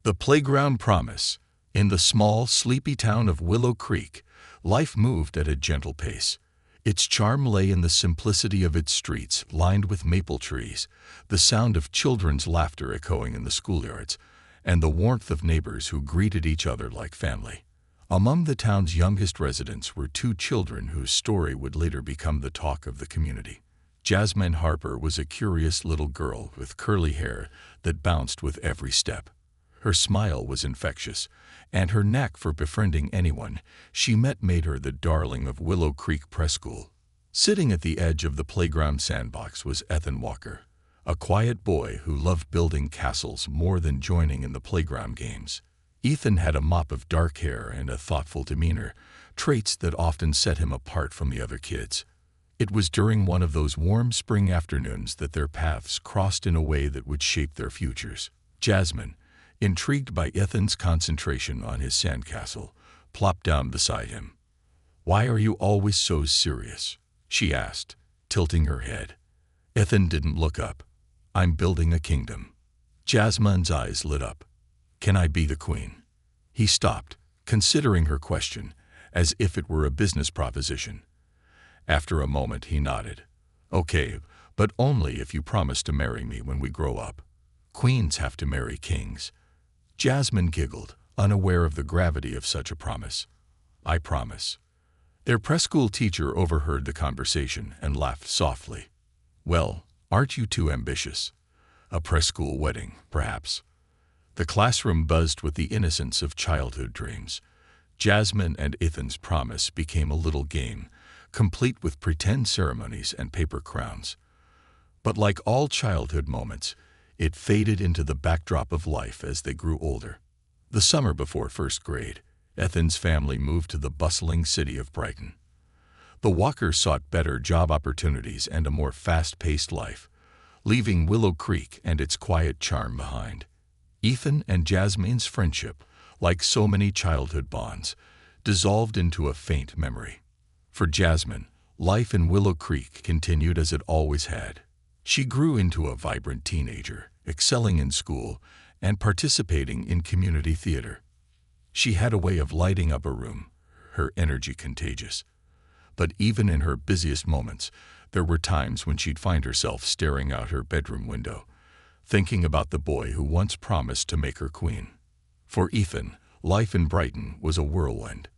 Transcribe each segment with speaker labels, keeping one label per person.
Speaker 1: The Playground Promise. In the small, sleepy town of Willow Creek, life moved at a gentle pace. Its charm lay in the simplicity of its streets, lined with maple trees, the sound of children's laughter echoing in the schoolyards, and the warmth of neighbors who greeted each other like family. Among the town's youngest residents were two children whose story would later become the talk of the community. Jasmine Harper was a curious little girl with curly hair that bounced with every step. Her smile was infectious, and her knack for befriending anyone she met made her the darling of Willow Creek Preschool. Sitting at the edge of the playground sandbox was Ethan Walker, a quiet boy who loved building castles more than joining in the playground games. Ethan had a mop of dark hair and a thoughtful demeanor, traits that often set him apart from the other kids. It was during one of those warm spring afternoons that their paths crossed in a way that would shape their futures. Jasmine, intrigued by Ethan's concentration on his sandcastle, plopped down beside him. "Why are you always so serious?" she asked, tilting her head. Ethan didn't look up. "I'm building a kingdom." Jasmine's eyes lit up. "Can I be the queen?" He stopped, considering her question, as if it were a business proposition. After a moment, he nodded. "Okay, but only if you promise to marry me when we grow up. Queens have to marry kings." Jasmine giggled, unaware of the gravity of such a promise. "I promise." Their preschool teacher overheard the conversation and laughed softly. "Well, aren't you too ambitious? A preschool wedding, perhaps." The classroom buzzed with the innocence of childhood dreams. Jasmine and Ethan's promise became a little game, complete with pretend ceremonies and paper crowns. But like all childhood moments, it faded into the backdrop of life as they grew older. The summer before first grade, Ethan's family moved to the bustling city of Brighton. The Walkers sought better job opportunities and a more fast-paced life, leaving Willow Creek and its quiet charm behind. Ethan and Jasmine's friendship, like so many childhood bonds, dissolved into a faint memory. For Jasmine, life in Willow Creek continued as it always had. She grew into a vibrant teenager, excelling in school and participating in community theater. She had a way of lighting up a room, her energy contagious. But even in her busiest moments, there were times when she'd find herself staring out her bedroom window, thinking about the boy who once promised to make her queen. For Ethan, life in Brighton was a whirlwind.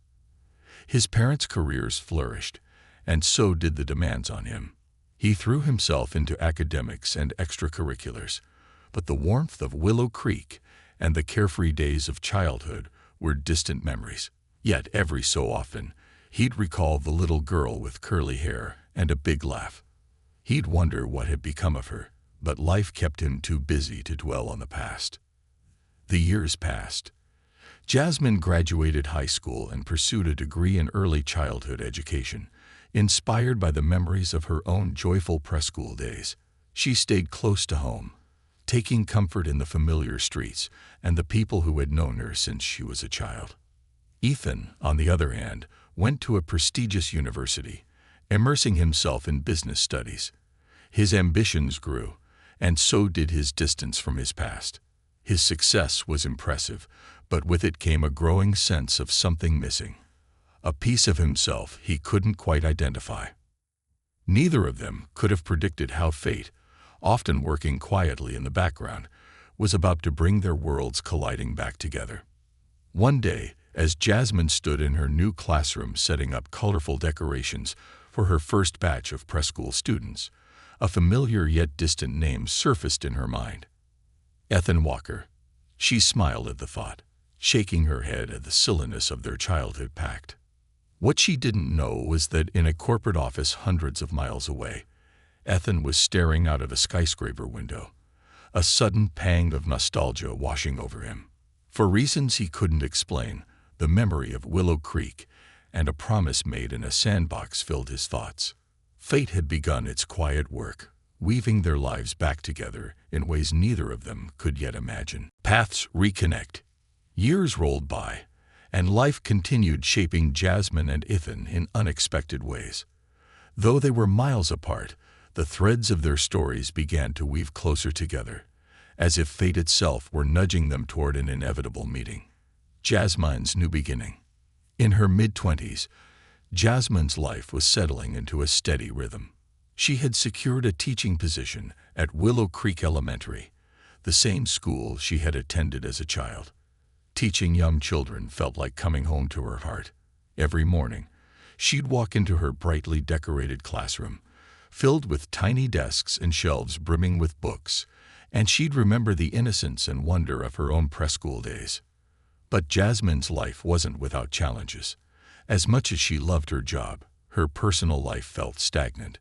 Speaker 1: His parents' careers flourished, and so did the demands on him. He threw himself into academics and extracurriculars, but the warmth of Willow Creek and the carefree days of childhood were distant memories. Yet every so often, he'd recall the little girl with curly hair and a big laugh. He'd wonder what had become of her, but life kept him too busy to dwell on the past. The years passed. Jasmine graduated high school and pursued a degree in early childhood education, inspired by the memories of her own joyful preschool days. She stayed close to home, taking comfort in the familiar streets and the people who had known her since she was a child. Ethan, on the other hand, went to a prestigious university, immersing himself in business studies. His ambitions grew, and so did his distance from his past. His success was impressive, but with it came a growing sense of something missing, a piece of himself he couldn't quite identify. Neither of them could have predicted how fate, often working quietly in the background, was about to bring their worlds colliding back together. One day, as Jasmine stood in her new classroom setting up colorful decorations for her first batch of preschool students, a familiar yet distant name surfaced in her mind. Ethan Walker. She smiled at the thought, shaking her head at the silliness of their childhood pact. What she didn't know was that in a corporate office hundreds of miles away, Ethan was staring out of a skyscraper window, a sudden pang of nostalgia washing over him. For reasons he couldn't explain, the memory of Willow Creek and a promise made in a sandbox filled his thoughts. Fate had begun its quiet work, weaving their lives back together in ways neither of them could yet imagine. Paths reconnect. Years rolled by, and life continued shaping Jasmine and Ethan in unexpected ways. Though they were miles apart, the threads of their stories began to weave closer together, as if fate itself were nudging them toward an inevitable meeting. Jasmine's new beginning. In her mid-20s, Jasmine's life was settling into a steady rhythm. She had secured a teaching position at Willow Creek Elementary, the same school she had attended as a child. Teaching young children felt like coming home to her heart. Every morning, she'd walk into her brightly decorated classroom, filled with tiny desks and shelves brimming with books, and she'd remember the innocence and wonder of her own preschool days. But Jasmine's life wasn't without challenges. As much as she loved her job, her personal life felt stagnant.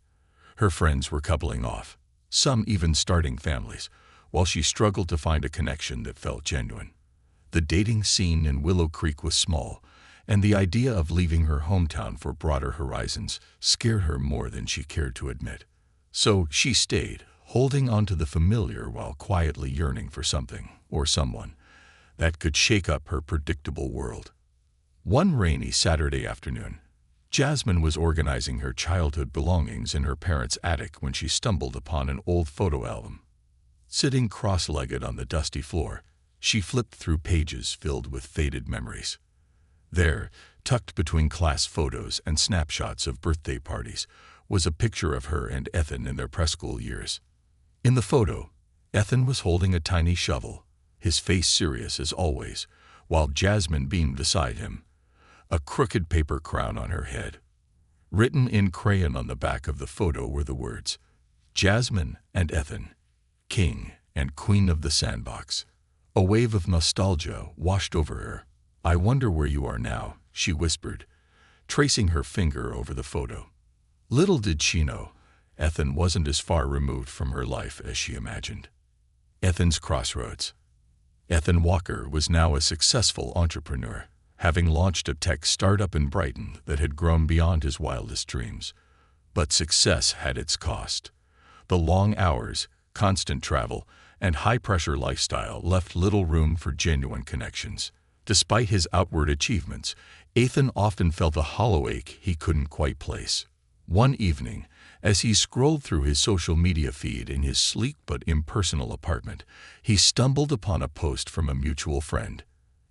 Speaker 1: Her friends were coupling off, some even starting families, while she struggled to find a connection that felt genuine. The dating scene in Willow Creek was small, and the idea of leaving her hometown for broader horizons scared her more than she cared to admit. So she stayed, holding on to the familiar while quietly yearning for something, or someone, that could shake up her predictable world. One rainy Saturday afternoon, Jasmine was organizing her childhood belongings in her parents' attic when she stumbled upon an old photo album. Sitting cross-legged on the dusty floor, she flipped through pages filled with faded memories. There, tucked between class photos and snapshots of birthday parties, was a picture of her and Ethan in their preschool years. In the photo, Ethan was holding a tiny shovel, his face serious as always, while Jasmine beamed beside him, a crooked paper crown on her head. Written in crayon on the back of the photo were the words, "Jasmine and Ethan, King and Queen of the Sandbox." A wave of nostalgia washed over her. "I wonder where you are now," she whispered, tracing her finger over the photo. Little did she know, Ethan wasn't as far removed from her life as she imagined. Ethan's crossroads. Ethan Walker was now a successful entrepreneur, having launched a tech startup in Brighton that had grown beyond his wildest dreams. But success had its cost. The long hours, constant travel, and high-pressure lifestyle left little room for genuine connections. Despite his outward achievements, Ethan often felt a hollow ache he couldn't quite place. One evening, as he scrolled through his social media feed in his sleek but impersonal apartment, he stumbled upon a post from a mutual friend.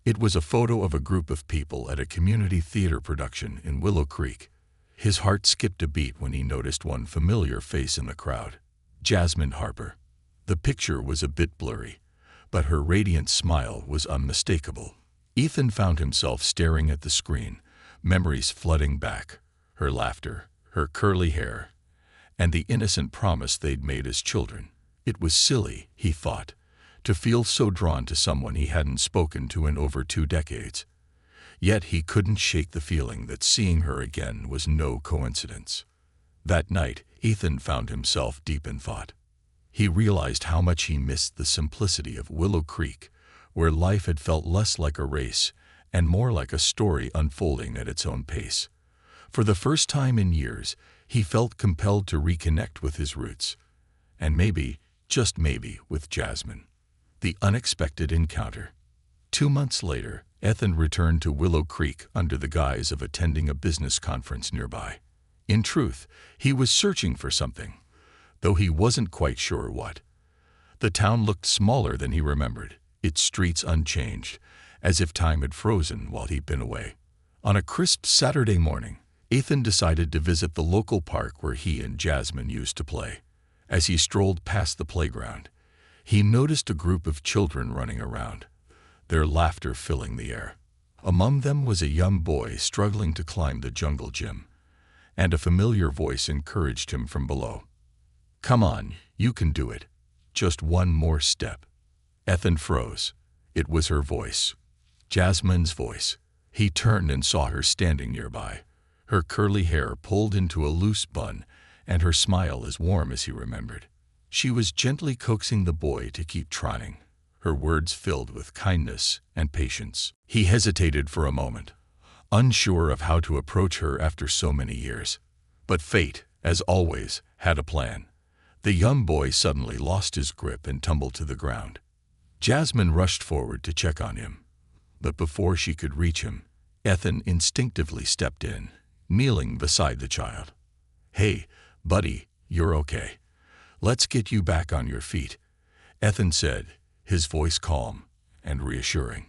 Speaker 1: It was a photo of a group of people at a community theater production in Willow Creek. His heart skipped a beat when he noticed one familiar face in the crowd, Jasmine Harper. The picture was a bit blurry, but her radiant smile was unmistakable. Ethan found himself staring at the screen, memories flooding back, her laughter, her curly hair, and the innocent promise they'd made as children. It was silly, he thought, to feel so drawn to someone he hadn't spoken to in over 2 decades. Yet he couldn't shake the feeling that seeing her again was no coincidence. That night, Ethan found himself deep in thought. He realized how much he missed the simplicity of Willow Creek, where life had felt less like a race and more like a story unfolding at its own pace. For the first time in years, he felt compelled to reconnect with his roots. And maybe, just maybe, with Jasmine. The unexpected encounter. 2 months later, Ethan returned to Willow Creek under the guise of attending a business conference nearby. In truth, he was searching for something, though he wasn't quite sure what. The town looked smaller than he remembered, its streets unchanged, as if time had frozen while he'd been away. On a crisp Saturday morning, Ethan decided to visit the local park where he and Jasmine used to play. As he strolled past the playground, he noticed a group of children running around, their laughter filling the air. Among them was a young boy struggling to climb the jungle gym, and a familiar voice encouraged him from below. "Come on, you can do it. Just one more step." Ethan froze. It was her voice. Jasmine's voice. He turned and saw her standing nearby, her curly hair pulled into a loose bun and her smile as warm as he remembered. She was gently coaxing the boy to keep trying, her words filled with kindness and patience. He hesitated for a moment, unsure of how to approach her after so many years. But fate, as always, had a plan. The young boy suddenly lost his grip and tumbled to the ground. Jasmine rushed forward to check on him, but before she could reach him, Ethan instinctively stepped in, kneeling beside the child. "Hey, buddy, you're okay. Let's get you back on your feet." Ethan said, his voice calm and reassuring.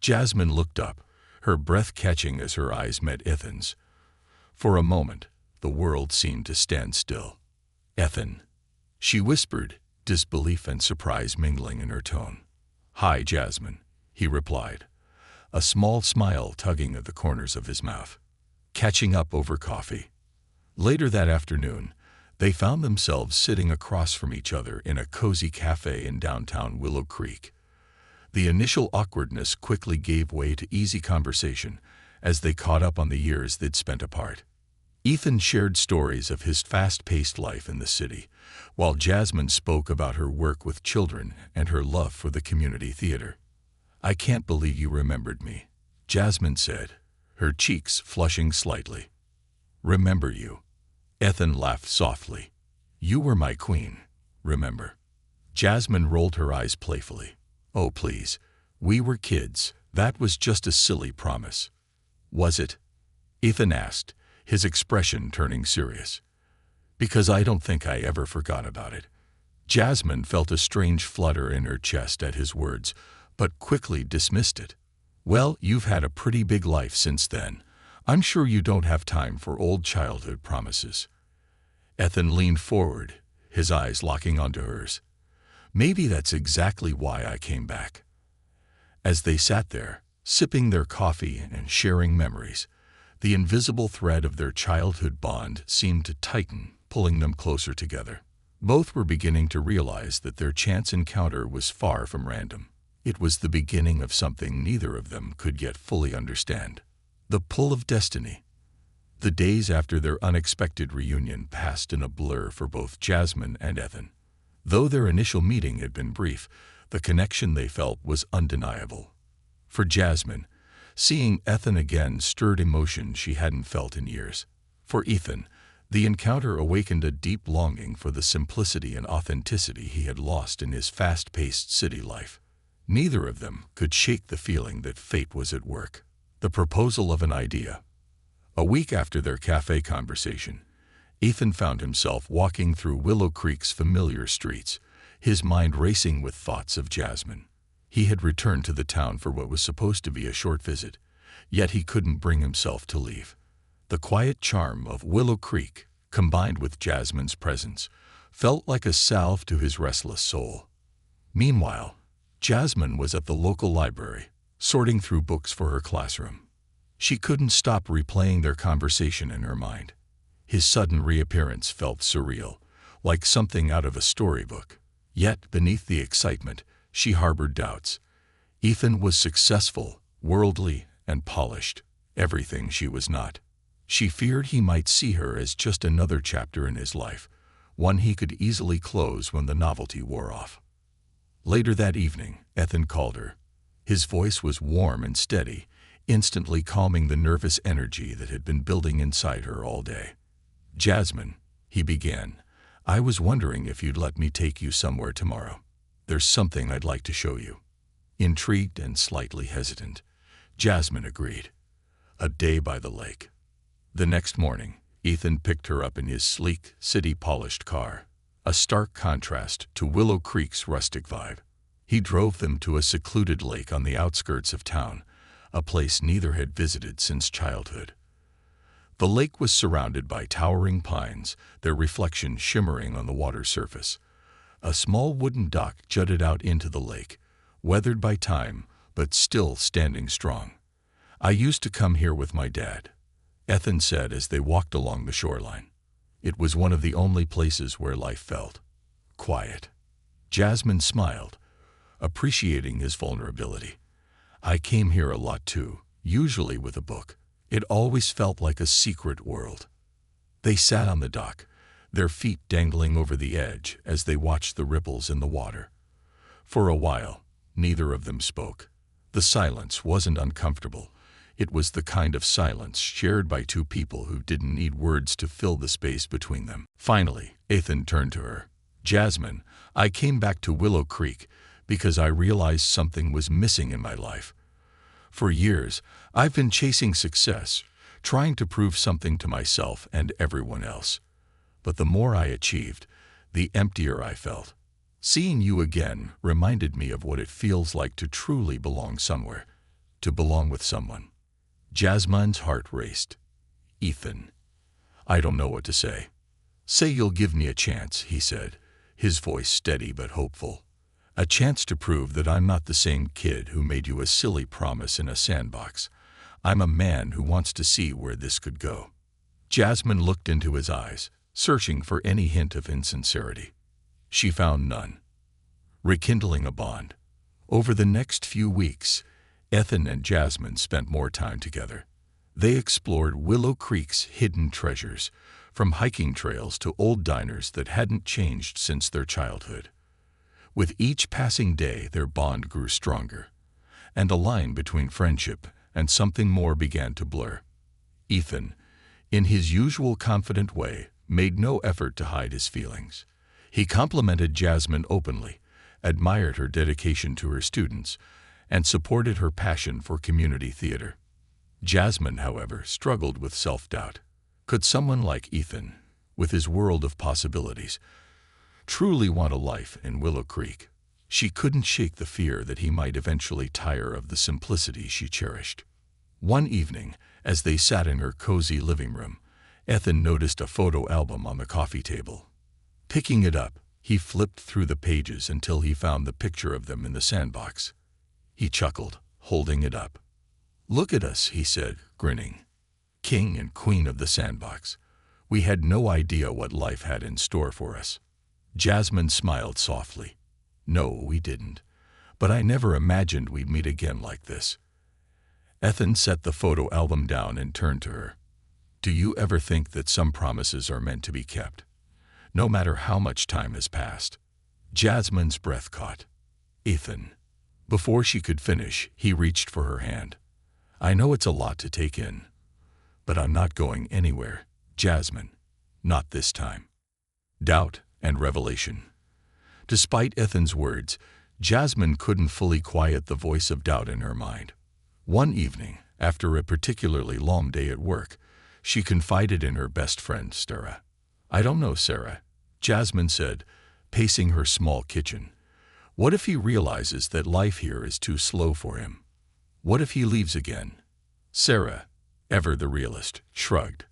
Speaker 1: Jasmine looked up, her breath catching as her eyes met Ethan's. For a moment, the world seemed to stand still. "Ethan," she whispered, disbelief and surprise mingling in her tone. "Hi, Jasmine," he replied, a small smile tugging at the corners of his mouth. Catching up over coffee. Later that afternoon, they found themselves sitting across from each other in a cozy cafe in downtown Willow Creek. The initial awkwardness quickly gave way to easy conversation as they caught up on the years they'd spent apart. Ethan shared stories of his fast-paced life in the city, while Jasmine spoke about her work with children and her love for the community theater. "I can't believe you remembered me," Jasmine said, her cheeks flushing slightly. "Remember you?" Ethan laughed softly. "You were my queen, remember?" Jasmine rolled her eyes playfully. "Oh, please. We were kids. That was just a silly promise." "Was it?" Ethan asked, his expression turning serious. "Because I don't think I ever forgot about it." Jasmine felt a strange flutter in her chest at his words, but quickly dismissed it. "Well, you've had a pretty big life since then. I'm sure you don't have time for old childhood promises." Ethan leaned forward, his eyes locking onto hers. "Maybe that's exactly why I came back." As they sat there, sipping their coffee and sharing memories, the invisible thread of their childhood bond seemed to tighten, pulling them closer together. Both were beginning to realize that their chance encounter was far from random. It was the beginning of something neither of them could yet fully understand. The pull of destiny. The days after their unexpected reunion passed in a blur for both Jasmine and Ethan. Though their initial meeting had been brief, the connection they felt was undeniable. For Jasmine, seeing Ethan again stirred emotion she hadn't felt in years. For Ethan, the encounter awakened a deep longing for the simplicity and authenticity he had lost in his fast-paced city life. Neither of them could shake the feeling that fate was at work. The proposal of an idea. A week after their cafe conversation, Ethan found himself walking through Willow Creek's familiar streets, his mind racing with thoughts of Jasmine. He had returned to the town for what was supposed to be a short visit, yet he couldn't bring himself to leave. The quiet charm of Willow Creek, combined with Jasmine's presence, felt like a salve to his restless soul. Meanwhile, Jasmine was at the local library, sorting through books for her classroom. She couldn't stop replaying their conversation in her mind. His sudden reappearance felt surreal, like something out of a storybook. Yet, beneath the excitement, she harbored doubts. Ethan was successful, worldly, and polished, everything she was not. She feared he might see her as just another chapter in his life, one he could easily close when the novelty wore off. Later that evening, Ethan called her. His voice was warm and steady, instantly calming the nervous energy that had been building inside her all day. "Jasmine," he began, "I was wondering if you'd let me take you somewhere tomorrow. There's something I'd like to show you." Intrigued and slightly hesitant, Jasmine agreed. A day by the lake. The next morning, Ethan picked her up in his sleek, city-polished car, a stark contrast to Willow Creek's rustic vibe. He drove them to a secluded lake on the outskirts of town, a place neither had visited since childhood. The lake was surrounded by towering pines, their reflection shimmering on the water's surface. A small wooden dock jutted out into the lake, weathered by time, but still standing strong. "I used to come here with my dad," Ethan said as they walked along the shoreline. It was one of the only places where life felt quiet. Jasmine smiled, appreciating his vulnerability. "I came here a lot too, usually with a book. It always felt like a secret world." They sat on the dock, their feet dangling over the edge as they watched the ripples in the water. For a while, neither of them spoke. The silence wasn't uncomfortable. It was the kind of silence shared by two people who didn't need words to fill the space between them. Finally, Ethan turned to her. "Jasmine, I came back to Willow Creek because I realized something was missing in my life. For years, I've been chasing success, trying to prove something to myself and everyone else. But the more I achieved, the emptier I felt. Seeing you again reminded me of what it feels like to truly belong somewhere, to belong with someone. Jasmine's heart raced. Ethan. I don't know what to say. Say you'll give me a chance, he said, his voice steady but hopeful. A chance to prove that I'm not the same kid who made you a silly promise in a sandbox. I'm a man who wants to see where this could go. Jasmine looked into his eyes, searching for any hint of insincerity. She found none. Rekindling a bond. Over the next few weeks, Ethan and Jasmine spent more time together. They explored Willow Creek's hidden treasures, from hiking trails to old diners that hadn't changed since their childhood. With each passing day, their bond grew stronger, and the line between friendship and something more began to blur. Ethan, in his usual confident way, made no effort to hide his feelings. He complimented Jasmine openly, admired her dedication to her students, and supported her passion for community theater. Jasmine, however, struggled with self-doubt. Could someone like Ethan, with his world of possibilities, truly want a life in Willow Creek? She couldn't shake the fear that he might eventually tire of the simplicity she cherished. One evening, as they sat in her cozy living room, Ethan noticed a photo album on the coffee table. Picking it up, he flipped through the pages until he found the picture of them in the sandbox. He chuckled, holding it up. "Look at us," he said, grinning. "King and queen of the sandbox. We had no idea what life had in store for us." Jasmine smiled softly. "No, we didn't. But I never imagined we'd meet again like this." Ethan set the photo album down and turned to her. "Do you ever think that some promises are meant to be kept, no matter how much time has passed?" Jasmine's breath caught. "Ethan." Before she could finish, he reached for her hand. "I know it's a lot to take in, but I'm not going anywhere, Jasmine. Not this time." Doubt and revelation. Despite Ethan's words, Jasmine couldn't fully quiet the voice of doubt in her mind. One evening, after a particularly long day at work, she confided in her best friend, Sarah. "I don't know, Sarah," Jasmine said, pacing her small kitchen. "What if he realizes that life here is too slow for him? What if he leaves again?" Sarah, ever the realist, shrugged.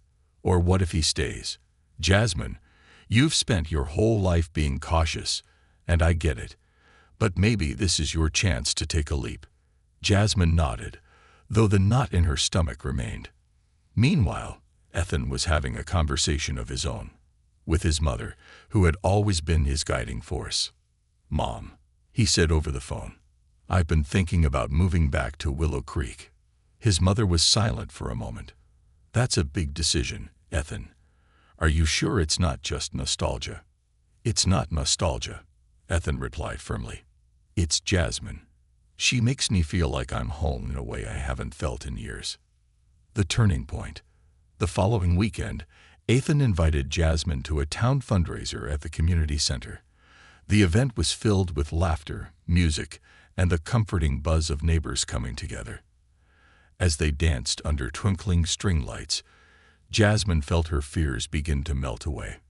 Speaker 1: "Or what if he stays? Jasmine, you've spent your whole life being cautious, and I get it. But maybe this is your chance to take a leap." Jasmine nodded, though the knot in her stomach remained. Meanwhile, Ethan was having a conversation of his own with his mother, who had always been his guiding force. "Mom," he said over the phone, "I've been thinking about moving back to Willow Creek." His mother was silent for a moment. "That's a big decision, Ethan. Are you sure it's not just nostalgia?" "It's not nostalgia," Ethan replied firmly. "It's Jasmine. She makes me feel like I'm home in a way I haven't felt in years." The turning point. The following weekend, Ethan invited Jasmine to a town fundraiser at the community center. The event was filled with laughter, music, and the comforting buzz of neighbors coming together. As they danced under twinkling string lights, Jasmine felt her fears begin to melt away.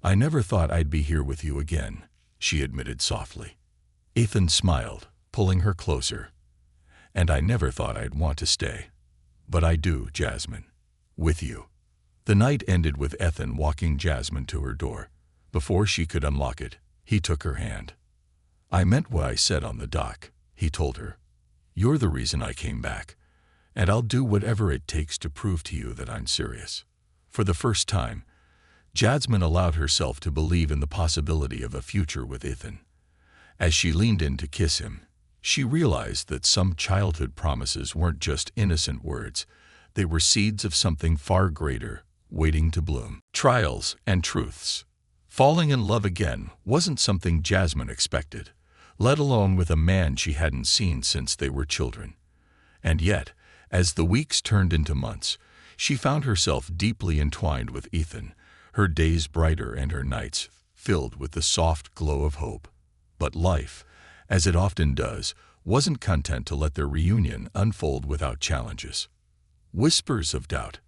Speaker 1: "I never thought I'd be here with you again," she admitted softly. Ethan smiled, pulling her closer. "And I never thought I'd want to stay. But I do, Jasmine. With you." The night ended with Ethan walking Jasmine to her door. Before she could unlock it, he took her hand. "I meant what I said on the dock," he told her. "You're the reason I came back, and I'll do whatever it takes to prove to you that I'm serious." For the first time, Jasmine allowed herself to believe in the possibility of a future with Ethan. As she leaned in to kiss him, she realized that some childhood promises weren't just innocent words. They were seeds of something far greater, waiting to bloom. Trials and truths. Falling in love again wasn't something Jasmine expected, let alone with a man she hadn't seen since they were children. And yet, as the weeks turned into months, she found herself deeply entwined with Ethan, her days brighter and her nights filled with the soft glow of hope. But life, as it often does, wasn't content to let their reunion unfold without challenges. Whispers of doubt.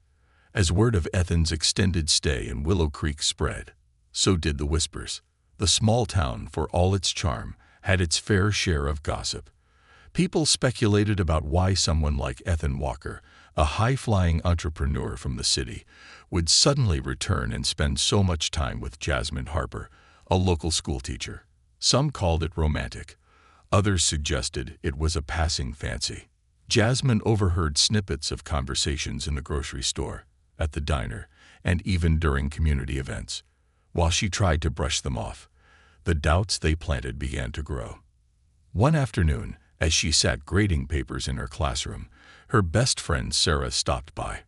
Speaker 1: As word of Ethan's extended stay in Willow Creek spread, so did the whispers. The small town, for all its charm, had its fair share of gossip. People speculated about why someone like Ethan Walker, a high-flying entrepreneur from the city, would suddenly return and spend so much time with Jasmine Harper, a local schoolteacher. Some called it romantic. Others suggested it was a passing fancy. Jasmine overheard snippets of conversations in the grocery store, at the diner, and even during community events. While she tried to brush them off, the doubts they planted began to grow. One afternoon, as she sat grading papers in her classroom, her best friend Sarah stopped by.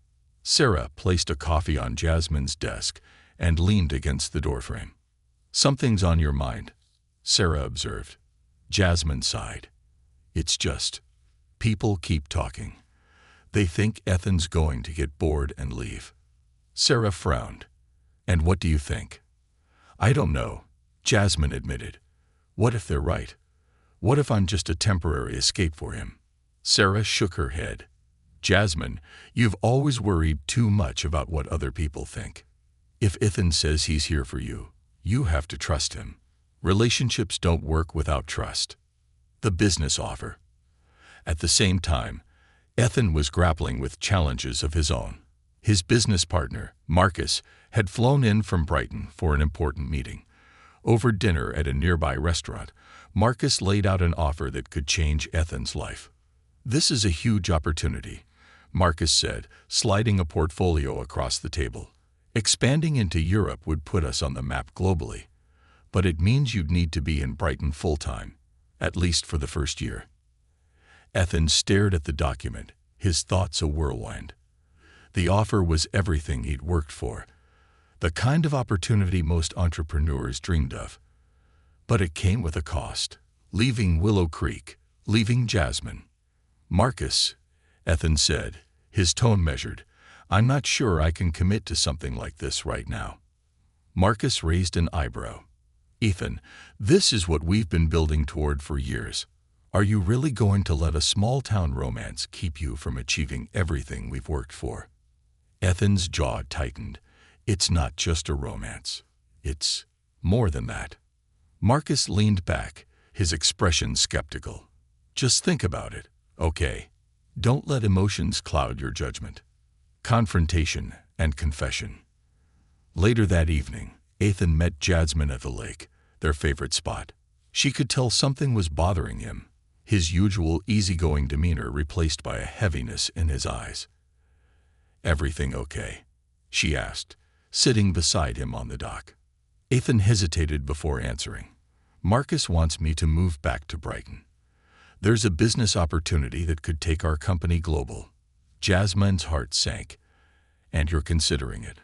Speaker 1: Sarah placed a coffee on Jasmine's desk and leaned against the doorframe. "Something's on your mind," Sarah observed. Jasmine sighed. "It's just, people keep talking. They think Ethan's going to get bored and leave." Sarah frowned. "And what do you think?" "I don't know," Jasmine admitted. "What if they're right? What if I'm just a temporary escape for him?" Sarah shook her head. "Jasmine, you've always worried too much about what other people think. If Ethan says he's here for you, you have to trust him. Relationships don't work without trust." The business offer. At the same time, Ethan was grappling with challenges of his own. His business partner, Marcus, had flown in from Brighton for an important meeting. Over dinner at a nearby restaurant, Marcus laid out an offer that could change Ethan's life. "This is a huge opportunity," Marcus said, sliding a portfolio across the table. "Expanding into Europe would put us on the map globally. But it means you'd need to be in Brighton full-time, at least for the first year." Ethan stared at the document, his thoughts a whirlwind. The offer was everything he'd worked for, the kind of opportunity most entrepreneurs dreamed of. But it came with a cost. Leaving Willow Creek, leaving Jasmine. "Marcus," Ethan said, his tone measured, "I'm not sure I can commit to something like this right now." Marcus raised an eyebrow. "Ethan, this is what we've been building toward for years. Are you really going to let a small-town romance keep you from achieving everything we've worked for?" Ethan's jaw tightened. "It's not just a romance. It's more than that." Marcus leaned back, his expression skeptical. "Just think about it, okay? Don't let emotions cloud your judgment." Confrontation and confession. Later that evening, Ethan met Jasmine at the lake, their favorite spot. She could tell something was bothering him, his usual easygoing demeanor replaced by a heaviness in his eyes. "Everything okay?" she asked, sitting beside him on the dock. Ethan hesitated before answering. "Marcus wants me to move back to Brighton. There's a business opportunity that could take our company global." Jasmine's heart sank. "And you're considering it?"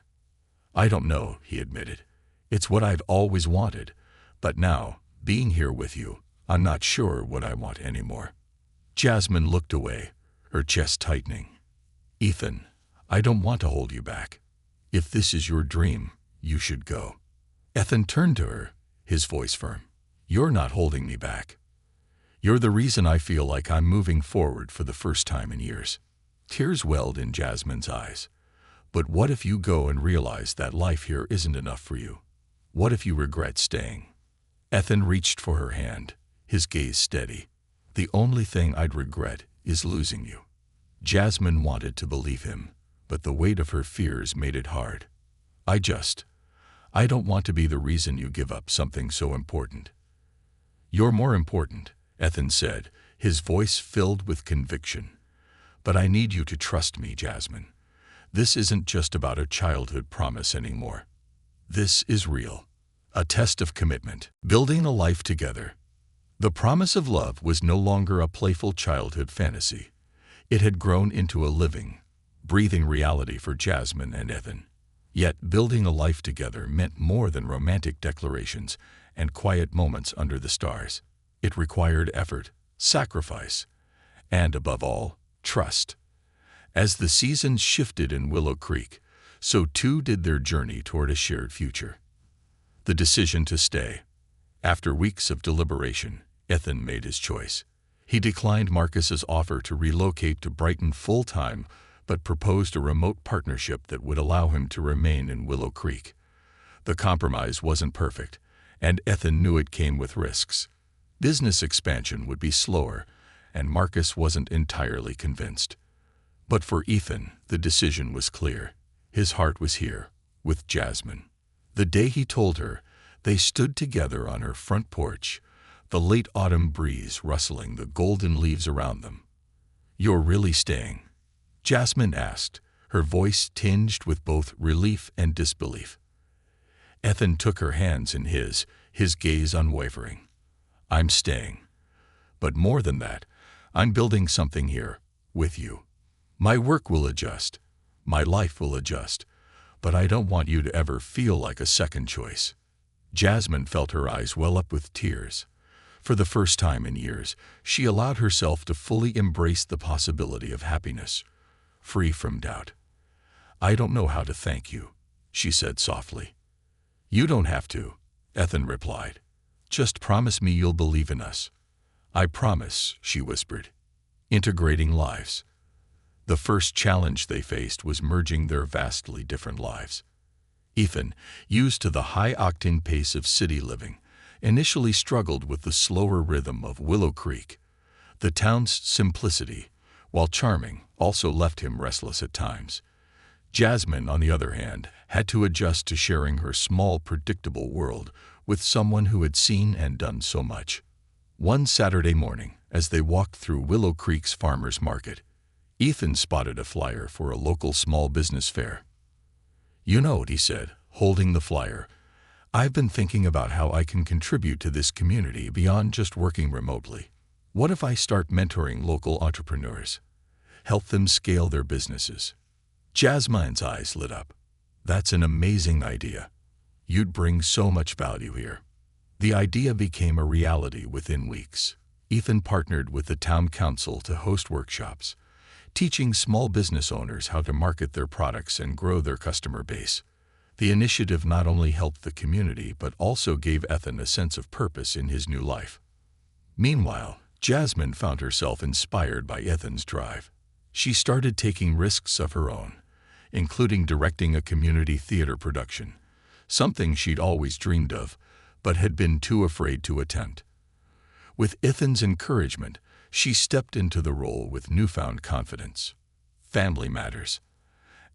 Speaker 1: "I don't know," he admitted. "It's what I've always wanted, but now, being here with you, I'm not sure what I want anymore." Jasmine looked away, her chest tightening. "Ethan, I don't want to hold you back. If this is your dream, you should go." Ethan turned to her, his voice firm. "You're not holding me back. You're the reason I feel like I'm moving forward for the first time in years." Tears welled in Jasmine's eyes. "But what if you go and realize that life here isn't enough for you? What if you regret staying?" Ethan reached for her hand, his gaze steady. "The only thing I'd regret is losing you." Jasmine wanted to believe him, but the weight of her fears made it hard. I don't want to be the reason you give up something so important." "You're more important," Ethan said, his voice filled with conviction. "But I need you to trust me, Jasmine. This isn't just about a childhood promise anymore. This is real. A test of commitment, building a life together." The promise of love was no longer a playful childhood fantasy. It had grown into a living, breathing reality for Jasmine and Ethan. Yet building a life together meant more than romantic declarations and quiet moments under the stars. It required effort, sacrifice, and, above all, trust. As the seasons shifted in Willow Creek, so too did their journey toward a shared future. The decision to stay. After weeks of deliberation, Ethan made his choice. He declined Marcus's offer to relocate to Brighton full-time, but proposed a remote partnership that would allow him to remain in Willow Creek. The compromise wasn't perfect, and Ethan knew it came with risks. Business expansion would be slower, and Marcus wasn't entirely convinced. But for Ethan, the decision was clear. His heart was here, with Jasmine. The day he told her, they stood together on her front porch, the late autumn breeze rustling the golden leaves around them. "You're really staying?" Jasmine asked, her voice tinged with both relief and disbelief. Ethan took her hands in his gaze unwavering. "I'm staying. But more than that, I'm building something here, with you. My work will adjust, my life will adjust, but I don't want you to ever feel like a second choice." Jasmine felt her eyes well up with tears. For the first time in years, she allowed herself to fully embrace the possibility of happiness, free from doubt. "I don't know how to thank you," she said softly. "You don't have to," Ethan replied. "Just promise me you'll believe in us." "I promise," she whispered. Integrating lives. The first challenge they faced was merging their vastly different lives. Ethan, used to the high-octane pace of city living, initially struggled with the slower rhythm of Willow Creek. The town's simplicity, while charming, also left him restless at times. Jasmine, on the other hand, had to adjust to sharing her small, predictable world with someone who had seen and done so much. One Saturday morning, as they walked through Willow Creek's farmers market, Ethan spotted a flyer for a local small business fair. "You know," he said, holding the flyer, "I've been thinking about how I can contribute to this community beyond just working remotely. What if I start mentoring local entrepreneurs? Help them scale their businesses?" Jasmine's eyes lit up. "That's an amazing idea. You'd bring so much value here." The idea became a reality within weeks. Ethan partnered with the town council to host workshops, teaching small business owners how to market their products and grow their customer base. The initiative not only helped the community but also gave Ethan a sense of purpose in his new life. Meanwhile, Jasmine found herself inspired by Ethan's drive. She started taking risks of her own, including directing a community theater production, something she'd always dreamed of, but had been too afraid to attempt. With Ethan's encouragement, she stepped into the role with newfound confidence. Family matters.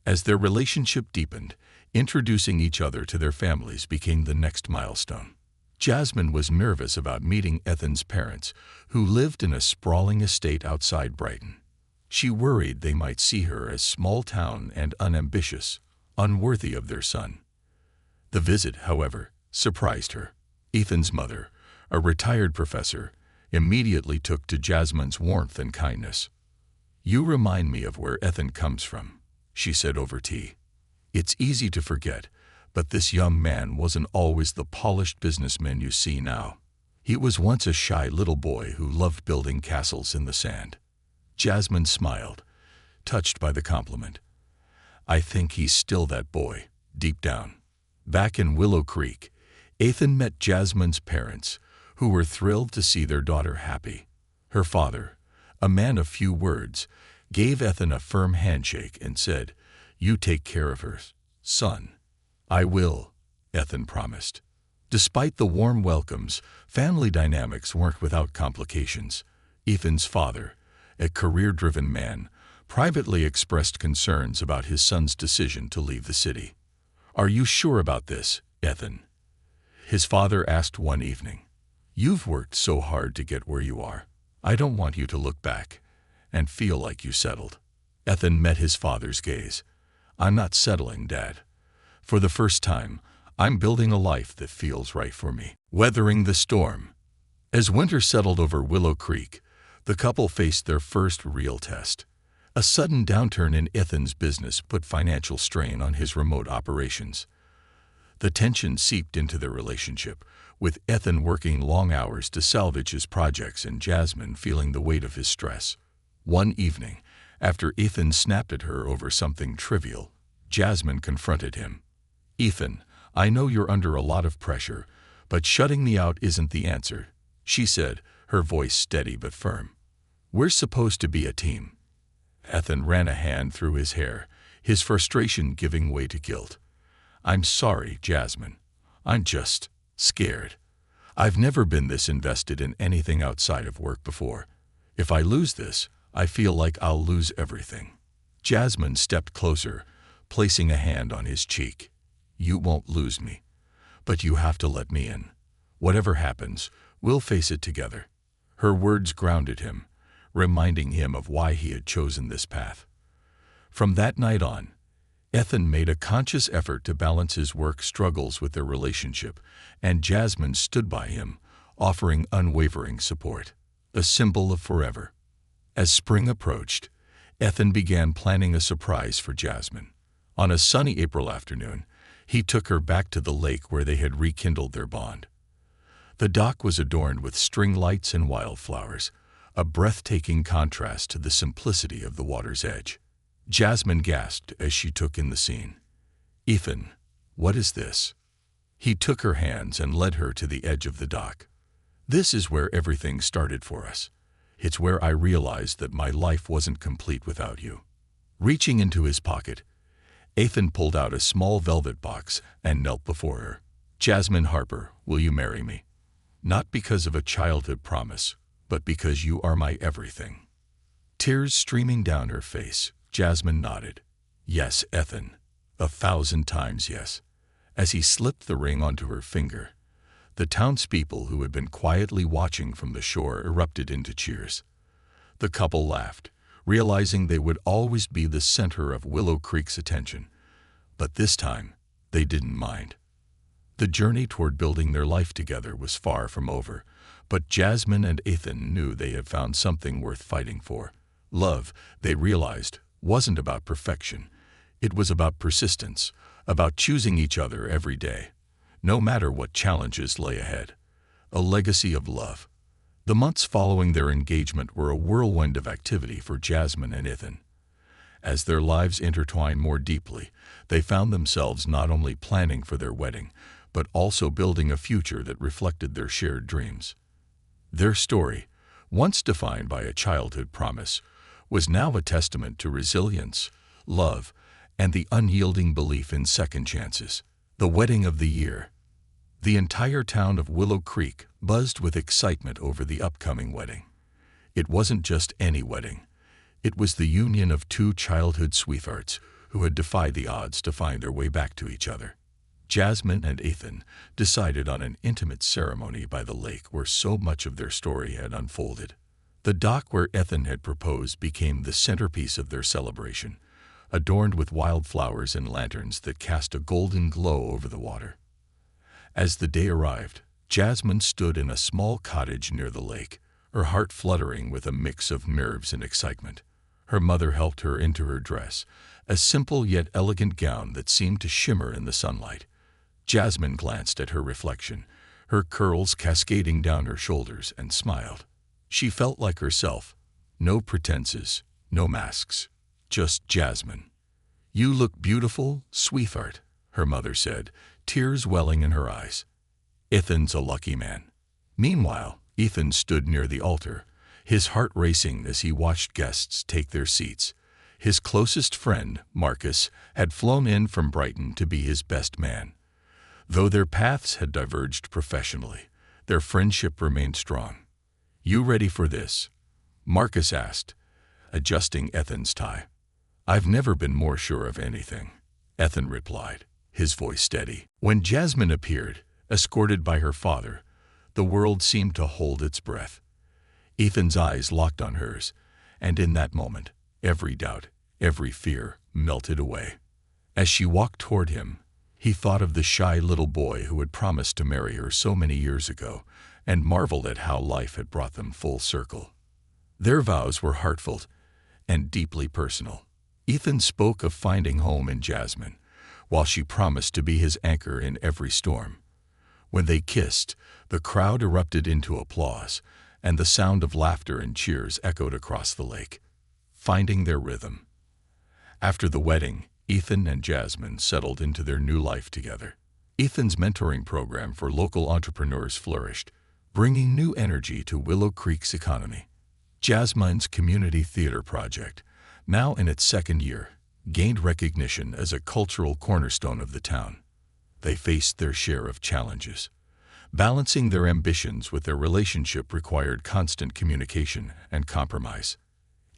Speaker 1: As their relationship deepened, introducing each other to their families became the next milestone. Jasmine was nervous about meeting Ethan's parents, who lived in a sprawling estate outside Brighton. She worried they might see her as small-town and unambitious, unworthy of their son. The visit, however, surprised her. Ethan's mother, a retired professor, immediately took to Jasmine's warmth and kindness. "You remind me of where Ethan comes from," she said over tea. "It's easy to forget, but this young man wasn't always the polished businessman you see now. He was once a shy little boy who loved building castles in the sand." Jasmine smiled, touched by the compliment. "I think he's still that boy, deep down." Back in Willow Creek, Ethan met Jasmine's parents, who were thrilled to see their daughter happy. Her father, a man of few words, gave Ethan a firm handshake and said, "You take care of her, son." "I will," Ethan promised. Despite the warm welcomes, family dynamics weren't without complications. Ethan's father, a career-driven man, privately expressed concerns about his son's decision to leave the city. "Are you sure about this, Ethan?" his father asked one evening. "You've worked so hard to get where you are. I don't want you to look back and feel like you settled." Ethan met his father's gaze. "I'm not settling, Dad. For the first time, I'm building a life that feels right for me." Weathering the storm. As winter settled over Willow Creek, the couple faced their first real test. A sudden downturn in Ethan's business put financial strain on his remote operations. The tension seeped into their relationship, with Ethan working long hours to salvage his projects and Jasmine feeling the weight of his stress. One evening, after Ethan snapped at her over something trivial, Jasmine confronted him. "Ethan, I know you're under a lot of pressure, but shutting me out isn't the answer," she said, her voice steady but firm. "We're supposed to be a team." Ethan ran a hand through his hair, his frustration giving way to guilt. "I'm sorry, Jasmine. I'm just scared. I've never been this invested in anything outside of work before. If I lose this, I feel like I'll lose everything. Jasmine stepped closer, placing a hand on his cheek. You won't lose me, but you have to let me in. Whatever happens, we'll face it together. Her words grounded him, reminding him of why he had chosen this path. From that night on, Ethan made a conscious effort to balance his work struggles with their relationship, and Jasmine stood by him, offering unwavering support, a symbol of forever. As spring approached, Ethan began planning a surprise for Jasmine. On a sunny April afternoon, he took her back to the lake where they had rekindled their bond. The dock was adorned with string lights and wildflowers, a breathtaking contrast to the simplicity of the water's edge. Jasmine gasped as she took in the scene. Ethan, what is this? He took her hands and led her to the edge of the dock. This is where everything started for us. It's where I realized that my life wasn't complete without you. Reaching into his pocket, Ethan pulled out a small velvet box and knelt before her. Jasmine Harper, will you marry me? Not because of a childhood promise, but because you are my everything. Tears streaming down her face, Jasmine nodded. Yes, Ethan. 1,000 times yes. As he slipped the ring onto her finger, the townspeople who had been quietly watching from the shore erupted into cheers. The couple laughed, realizing they would always be the center of Willow Creek's attention. But this time, they didn't mind. The journey toward building their life together was far from over, but Jasmine and Ethan knew they had found something worth fighting for. Love, they realized, wasn't about perfection. It was about persistence, about choosing each other every day, no matter what challenges lay ahead. A legacy of love. The months following their engagement were a whirlwind of activity for Jasmine and Ethan. As their lives intertwined more deeply, they found themselves not only planning for their wedding, but also building a future that reflected their shared dreams. Their story, once defined by a childhood promise, was now a testament to resilience, love, and the unyielding belief in second chances. The wedding of the year. The entire town of Willow Creek buzzed with excitement over the upcoming wedding. It wasn't just any wedding. It was the union of two childhood sweethearts who had defied the odds to find their way back to each other. Jasmine and Ethan decided on an intimate ceremony by the lake where so much of their story had unfolded. The dock where Ethan had proposed became the centerpiece of their celebration, adorned with wildflowers and lanterns that cast a golden glow over the water. As the day arrived, Jasmine stood in a small cottage near the lake, her heart fluttering with a mix of nerves and excitement. Her mother helped her into her dress, a simple yet elegant gown that seemed to shimmer in the sunlight. Jasmine glanced at her reflection, her curls cascading down her shoulders, and smiled. She felt like herself. No pretenses, no masks, just Jasmine. You look beautiful, sweetheart, her mother said, tears welling in her eyes. Ethan's a lucky man. Meanwhile, Ethan stood near the altar, his heart racing as he watched guests take their seats. His closest friend, Marcus, had flown in from Brighton to be his best man. Though their paths had diverged professionally, their friendship remained strong. You ready for this? Marcus asked, adjusting Ethan's tie. I've never been more sure of anything, Ethan replied, his voice steady. When Jasmine appeared, escorted by her father, the world seemed to hold its breath. Ethan's eyes locked on hers, and in that moment, every doubt, every fear melted away. As she walked toward him, he thought of the shy little boy who had promised to marry her so many years ago, and marveled at how life had brought them full circle. Their vows were heartfelt and deeply personal. Ethan spoke of finding home in Jasmine, while she promised to be his anchor in every storm. When they kissed, the crowd erupted into applause, and the sound of laughter and cheers echoed across the lake, finding their rhythm. After the wedding, Ethan and Jasmine settled into their new life together. Ethan's mentoring program for local entrepreneurs flourished, bringing new energy to Willow Creek's economy. Jasmine's community theater project, now in its second year, gained recognition as a cultural cornerstone of the town. They faced their share of challenges. Balancing their ambitions with their relationship required constant communication and compromise.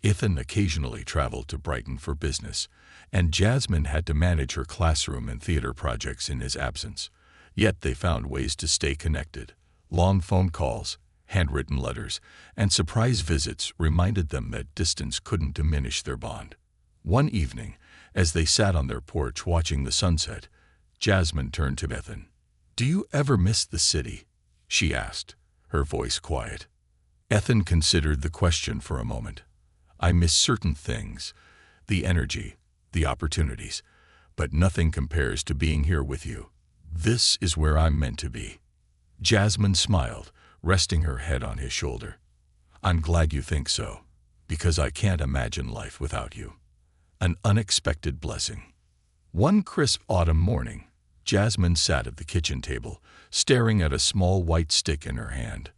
Speaker 1: Ethan occasionally traveled to Brighton for business, and Jasmine had to manage her classroom and theater projects in his absence. Yet they found ways to stay connected. Long phone calls, handwritten letters, and surprise visits reminded them that distance couldn't diminish their bond. One evening, as they sat on their porch watching the sunset, Jasmine turned to Ethan. "Do you ever miss the city?" she asked, her voice quiet. Ethan considered the question for a moment. "I miss certain things, the energy, the opportunities, but nothing compares to being here with you. This is where I'm meant to be." Jasmine smiled, resting her head on his shoulder. "I'm glad you think so, because I can't imagine life without you." An unexpected blessing. One crisp autumn morning, Jasmine sat at the kitchen table, staring at a small white stick in her hand.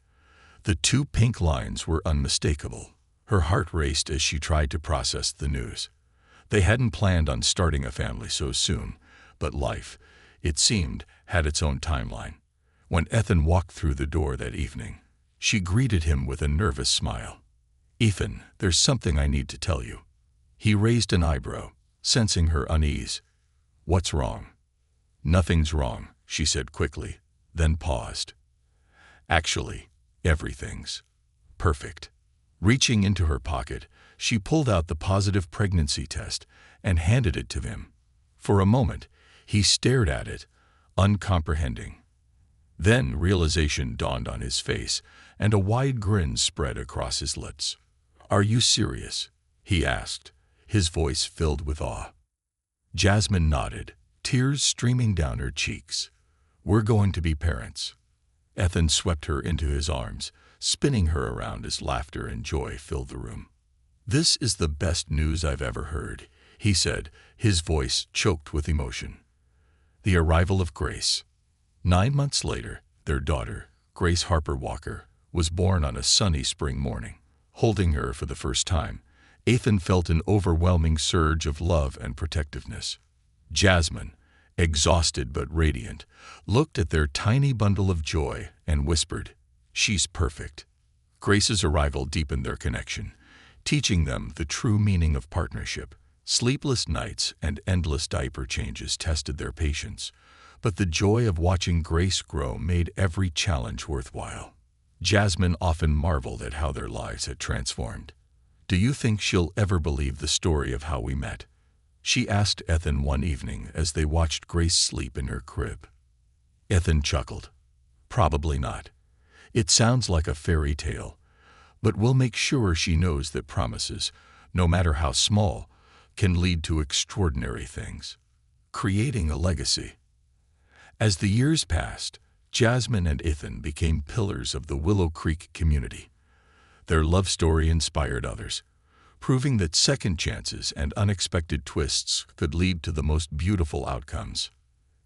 Speaker 1: The two pink lines were unmistakable. Her heart raced as she tried to process the news. They hadn't planned on starting a family so soon, but life, it seemed, had its own timeline. When Ethan walked through the door that evening, she greeted him with a nervous smile. "Ethan, there's something I need to tell you." He raised an eyebrow, sensing her unease. "What's wrong?" "Nothing's wrong," she said quickly, then paused. "Actually, everything's perfect." Reaching into her pocket, she pulled out the positive pregnancy test and handed it to him. For a moment, he stared at it, uncomprehending. Then realization dawned on his face, and a wide grin spread across his lips. "Are you serious?" he asked, his voice filled with awe. Jasmine nodded, tears streaming down her cheeks. "We're going to be parents." Ethan swept her into his arms, spinning her around as laughter and joy filled the room. "This is the best news I've ever heard," he said, his voice choked with emotion. The arrival of Grace. 9 months later, their daughter, Grace Harper Walker, was born on a sunny spring morning. Holding her for the first time, Ethan felt an overwhelming surge of love and protectiveness. Jasmine, exhausted but radiant, looked at their tiny bundle of joy and whispered, "She's perfect." Grace's arrival deepened their connection, teaching them the true meaning of partnership. Sleepless nights and endless diaper changes tested their patience, but the joy of watching Grace grow made every challenge worthwhile. Jasmine often marveled at how their lives had transformed. "Do you think she'll ever believe the story of how we met?" she asked Ethan one evening as they watched Grace sleep in her crib. Ethan chuckled. "Probably not. It sounds like a fairy tale, but we'll make sure she knows that promises, no matter how small, can lead to extraordinary things." Creating a legacy. As the years passed, Jasmine and Ethan became pillars of the Willow Creek community. Their love story inspired others, proving that second chances and unexpected twists could lead to the most beautiful outcomes.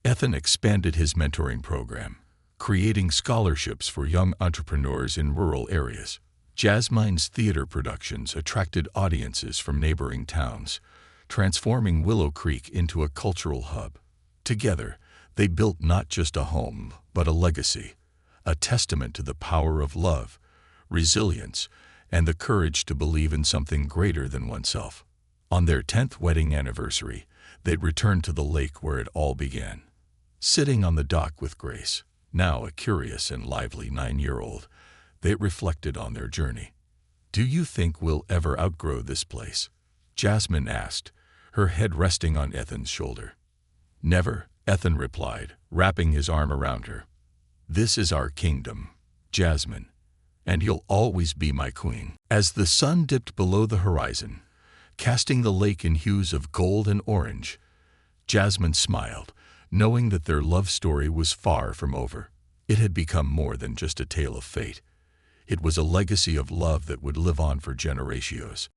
Speaker 1: Ethan expanded his mentoring program, creating scholarships for young entrepreneurs in rural areas. Jasmine's theater productions attracted audiences from neighboring towns, transforming Willow Creek into a cultural hub. Together, they built not just a home, but a legacy, a testament to the power of love, resilience, and the courage to believe in something greater than oneself. On their 10th wedding anniversary, they returned to the lake where it all began. Sitting on the dock with Grace, now a curious and lively 9-year-old, they reflected on their journey. "Do you think we'll ever outgrow this place?" Jasmine asked, her head resting on Ethan's shoulder. "Never," Ethan replied, wrapping his arm around her. "This is our kingdom, Jasmine, and you'll always be my queen." As the sun dipped below the horizon, casting the lake in hues of gold and orange, Jasmine smiled, knowing that their love story was far from over. It had become more than just a tale of fate. It was a legacy of love that would live on for generations.